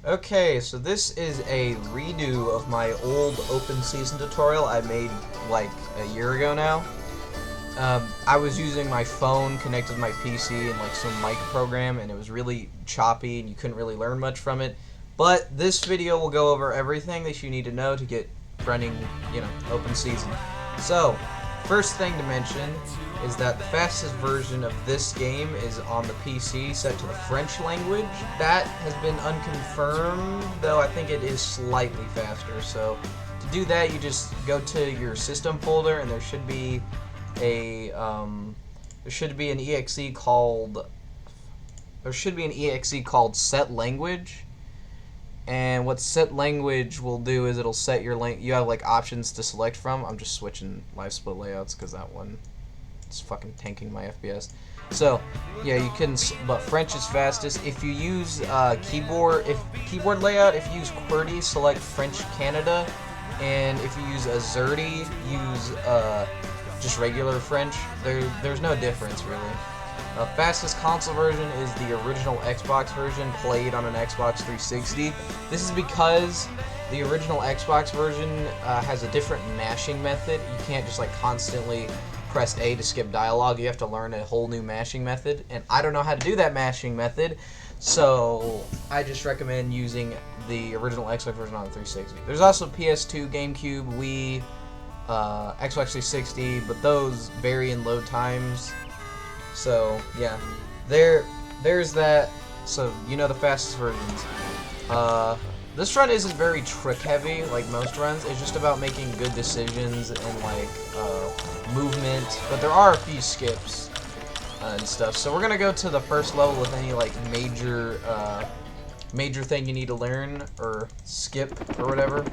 Okay, so this is a redo of my old open season tutorial I made like a year ago now. I was using my phone connected to my PC and like some mic program, and it was really choppy and you couldn't really learn much from it. But this video will go over everything that you need to know to get running, open season. So, first thing to mention is that the fastest version of this game is on the PC set to the French language. That has been unconfirmed, though I think it is slightly faster. So to do that, you just go to your system folder, and there should be an exe called set language. And what set language will do is it'll set your you have like options to select from. I'm just switching live split layouts because that one is fucking tanking my FPS. So yeah, you can, but French is fastest. If you use keyboard layout, if you use QWERTY, select French Canada, and if you use Azerty, use just regular French. There's no difference really. Fastest console version is the original Xbox version played on an Xbox 360. This is because the original Xbox version has a different mashing method. You can't just like constantly press A to skip dialogue. You have to learn a whole new mashing method, and I don't know how to do that mashing method, so I just recommend using the original Xbox version on the 360. There's also PS2, GameCube, Wii, Xbox 360, but those vary in load times. So yeah, there's that. So you know the fastest versions. This run isn't very trick heavy like most runs. It's just about making good decisions and like movement. But there are a few skips and stuff. So we're gonna go to the first level with any like major thing you need to learn or skip or whatever.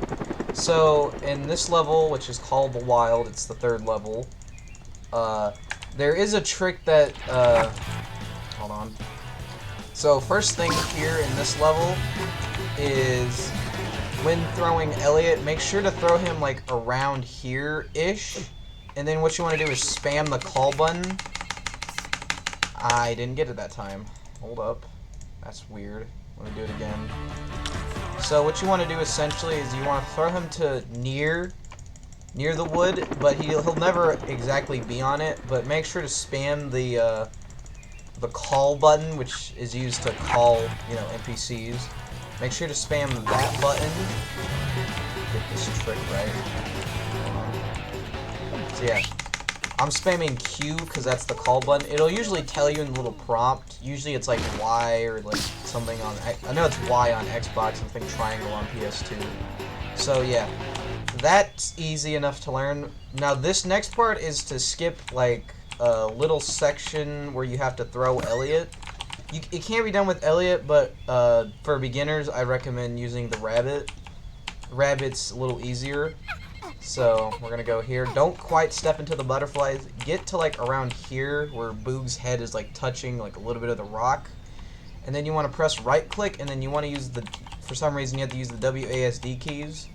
So in this level, which is called the Wild, it's the third level. There is a trick that, hold on. So first thing here in this level is when throwing Elliot, make sure to throw him like around here-ish. And then what you want to do is spam the call button. I didn't get it that time. Hold up. That's weird. Let me do it again. So what you want to do essentially is you want to throw him to near the wood, but he'll never exactly be on it, but make sure to spam the call button, which is used to call, NPCs. Make sure to spam that button. Get this trick right. So yeah, I'm spamming Q because that's the call button. It'll usually tell you in the little prompt. Usually it's like Y or like something on, I know it's Y on Xbox, I think triangle on PS2. So yeah. That's easy enough to learn. Now this next part is to skip like a little section where you have to throw Elliot. It can't be done with Elliot, but for beginners I recommend using the Rabbit. Rabbit's a little easier. So we're gonna go here. Don't quite step into the butterflies. Get to like around here where Boog's head is like touching like a little bit of the rock. And then you want to press right click, and then you want to use for some reason you have to use the WASD keys.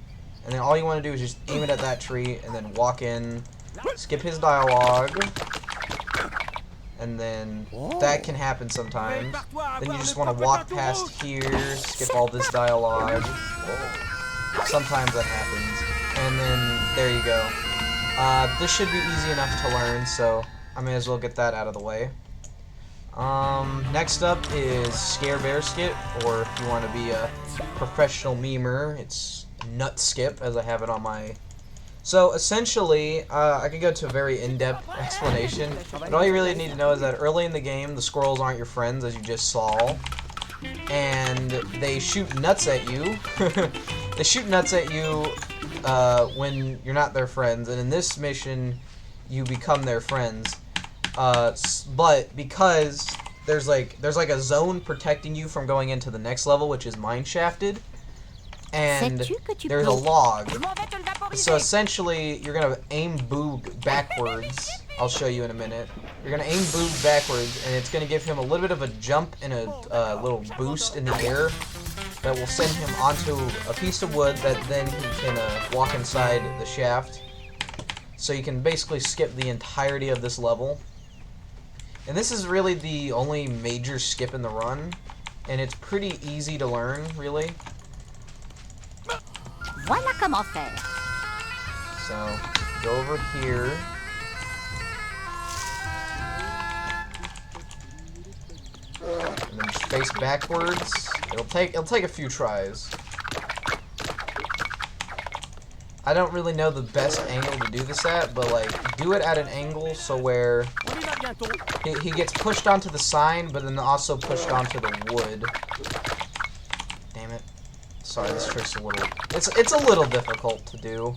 And then all you want to do is just aim it at that tree and then walk in, skip his dialogue, and then that can happen sometimes. Then you just want to walk past here, skip all this dialogue. Sometimes that happens. And then there you go. This should be easy enough to learn, so I may as well get that out of the way. Next up is Scare Bear Skip, or if you want to be a professional memer, it's Nut Skip, as I have it on my... So essentially, I can go to a very in-depth explanation, but all you really need to know is that early in the game, the squirrels aren't your friends, as you just saw, and they shoot nuts at you. They shoot nuts at you when you're not their friends, and in this mission, you become their friends. But because there's like a zone protecting you from going into the next level, which is mine shafted, and there's a log. So essentially, you're gonna aim Boog backwards. I'll show you in a minute. You're gonna aim Boog backwards, and it's gonna give him a little bit of a jump and a little boost in the air that will send him onto a piece of wood that then he can walk inside the shaft. So you can basically skip the entirety of this level. And this is really the only major skip in the run. and it's pretty easy to learn, really. Voilà comment faire. So, go over here. And then just face backwards. It'll take a few tries. I don't really know the best angle to do this at, but like do it at an angle so where he gets pushed onto the sign, but then also pushed onto the wood. Damn it. Sorry, this trick's a little it's a little difficult to do.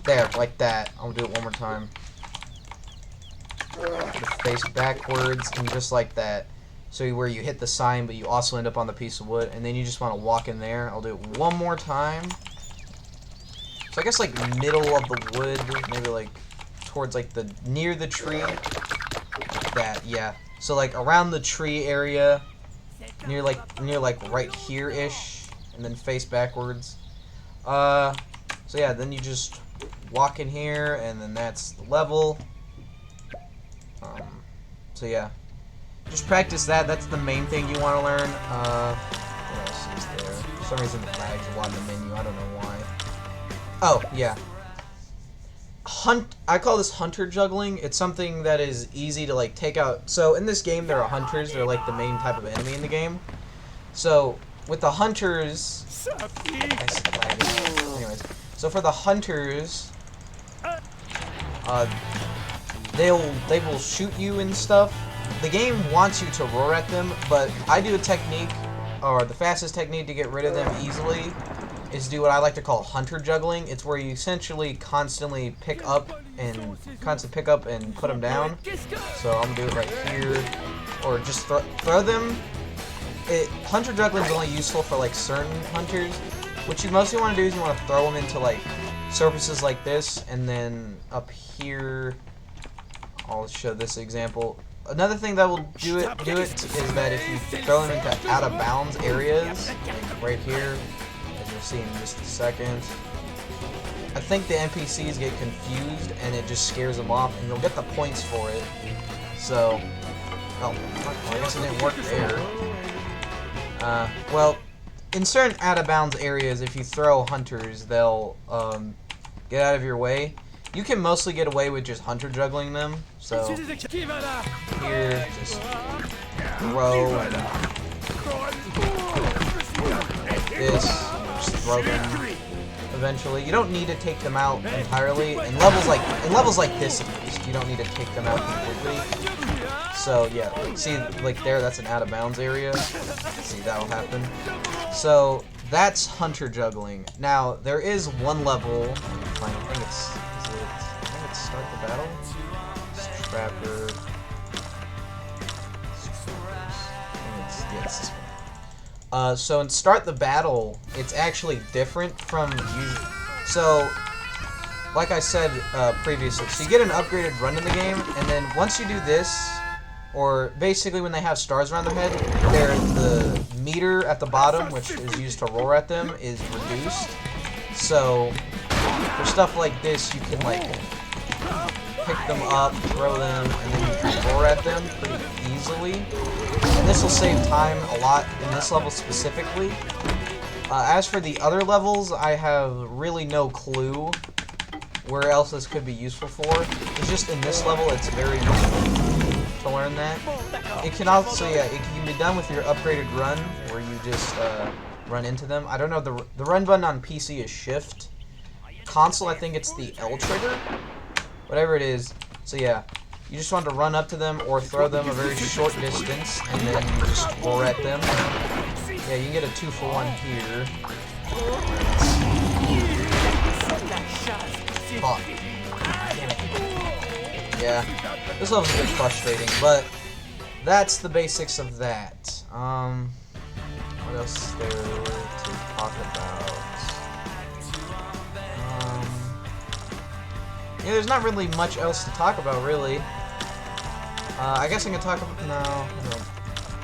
There, like that. I'll do it one more time. Face backwards and just like that. So where you hit the sign, but you also end up on the piece of wood, and then you just want to walk in there. I'll do it one more time. So I guess like middle of the wood, maybe like towards like the near the tree. That, yeah. So like around the tree area, near like right here-ish, and then face backwards. So yeah, then you just walk in here, and then that's the level. So yeah, just practice that. That's the main thing you want to learn. What else is there? For some reason it lags a lot in the menu. I don't know why. Oh, yeah. I call this hunter juggling. It's something that is easy to like take out. So in this game, there are hunters. They're like the main type of enemy in the game. So with the hunters, anyways. So for the hunters, they will shoot you and stuff. The game wants you to roar at them, but I do a technique, or the fastest technique to get rid of them easily is do what I like to call hunter juggling. It's where you essentially constantly pick up and put them down. So I'm gonna do it right here, or just throw them. Hunter juggling is only useful for like certain hunters. What you mostly want to do is you want to throw them into like surfaces like this, and then up here, I'll show this example. Another thing that will do it is that if you throw them into out of bounds areas, like right here, as you'll see in just a second, I think the NPCs get confused and it just scares them off, and you'll get the points for it. So, oh, I guess it didn't work there. Well, in certain out of bounds areas, if you throw hunters, they'll get out of your way. You can mostly get away with just hunter juggling them. So here, just throw and like this, just throw them. Eventually, you don't need to take them out entirely. In levels like this, at least, you don't need to take them out completely. So yeah, see, like there, that's an out of bounds area. See, that'll happen. So that's hunter juggling. Now there is one level. I think it's start the battle. Trapper. It's this one. So in start the battle, it's actually different from usual. So, like I said previously, so you get an upgraded run in the game, and then once you do this, or basically when they have stars around their head, the meter at the bottom, which is used to roar at them, is reduced. So for stuff like this, you can like pick them up, throw them, and then you can roar at them pretty easily. And this will save time a lot in this level specifically. As for the other levels, I have really no clue where else this could be useful for. It's just in this level, it's very useful to learn that. It can also, yeah, it can be done with your upgraded run, where you just run into them. I don't know, the run button on PC is shift. Console, I think it's the L trigger. Whatever it is. So yeah, you just want to run up to them or throw them a very short distance, and then just roar at them. Yeah, you can get a 2-for-1 here. Fuck. Yeah, this level's a bit frustrating, but that's the basics of that. What else is there to talk about? Yeah, there's not really much else to talk about, really. I guess I can talk about... No.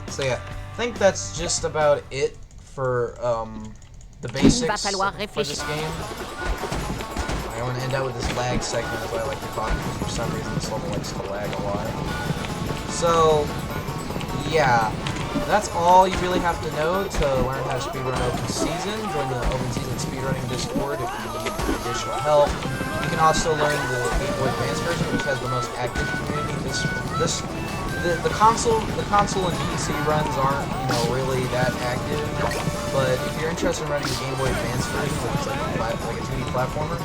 So yeah, I think that's just about it for the basics for this game. I want to end out with this lag segment, as I like to talk, because for some reason this level likes to lag a lot. So, yeah, that's all you really have to know to learn how to speedrun Open Season. Join the Open Season speedrunning Discord if you need additional help. You can also learn the Game Boy Advance version, which has the most active community. The console and PC runs aren't, really that active. But if you're interested in running the Game Boy Advance version, which is like a 2D platformer,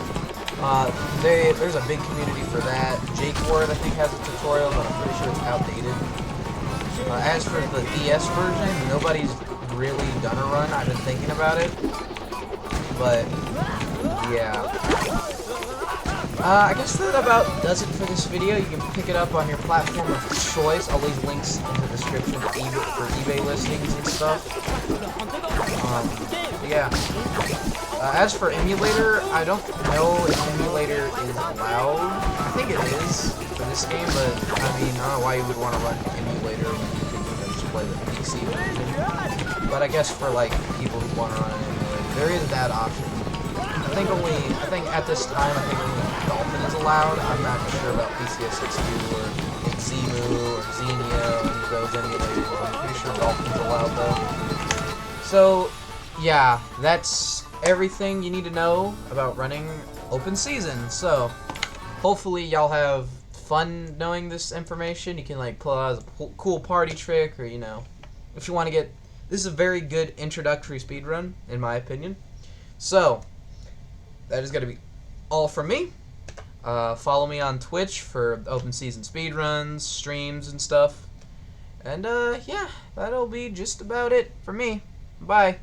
there's a big community for that. Jake Ward, I think, has a tutorial, but I'm pretty sure it's outdated. As for the DS version, nobody's really done a run. I've been thinking about it, but yeah. I guess that about does it for this video. You can pick it up on your platform of choice. I'll leave links in the description for eBay listings and stuff. Yeah. As for emulator, I don't know if emulator is allowed. I think it is for this game, but I mean, I don't know why you would want to run emulator when you can just play the PC version. But I guess for like people who want to run an emulator, there is that option. I think at this time, only Dolphin is allowed. I'm not sure about PCS62 or Xemu or Xenia or any of those emulators. I'm pretty sure Dolphin's allowed though. So, yeah, that's everything you need to know about running Open Season. So, hopefully y'all have fun knowing this information. You can like pull out as a cool party trick, or if you want to get. This is a very good introductory speedrun, in my opinion. So, that is going to be all from me. Follow me on Twitch for Open Season speedruns, streams, and stuff. And, yeah, that'll be just about it for me. Bye.